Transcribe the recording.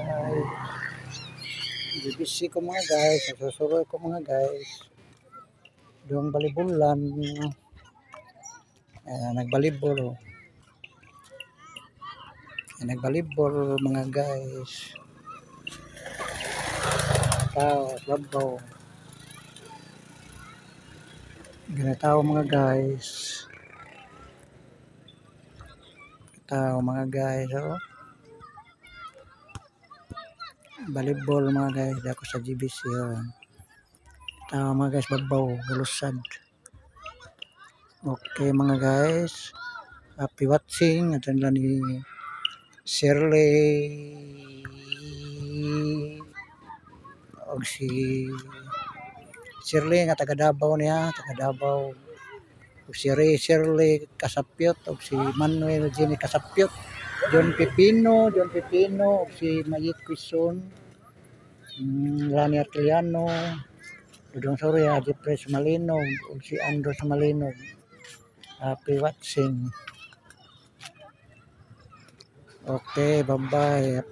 guys. BBC ko mga guys. Nasusuroy ko mga guys. Doong balibulan. Nagbalibol. Nagbalibol mga guys. Tao, babaw. Ganitao mga guys. Tao mga guys. Oh. Balibol mga guys. Ako sa GBC. Oh. Tao mga guys. Babaw. Galusad. Okay mga guys. Happy watching. At lang ni Shirley. O si Shirley nga taga Davao niya. Taga Davao. O si Ray Shirley Kasapyot. O si Manuel Jimmy Kasapyot. John Pipino. O si Mayit Quison. Rani Artiliano. Dudong Soria. Jeffrey Sumalino. O si Andrew Sumalino. Happy watching. Okay, bye-bye.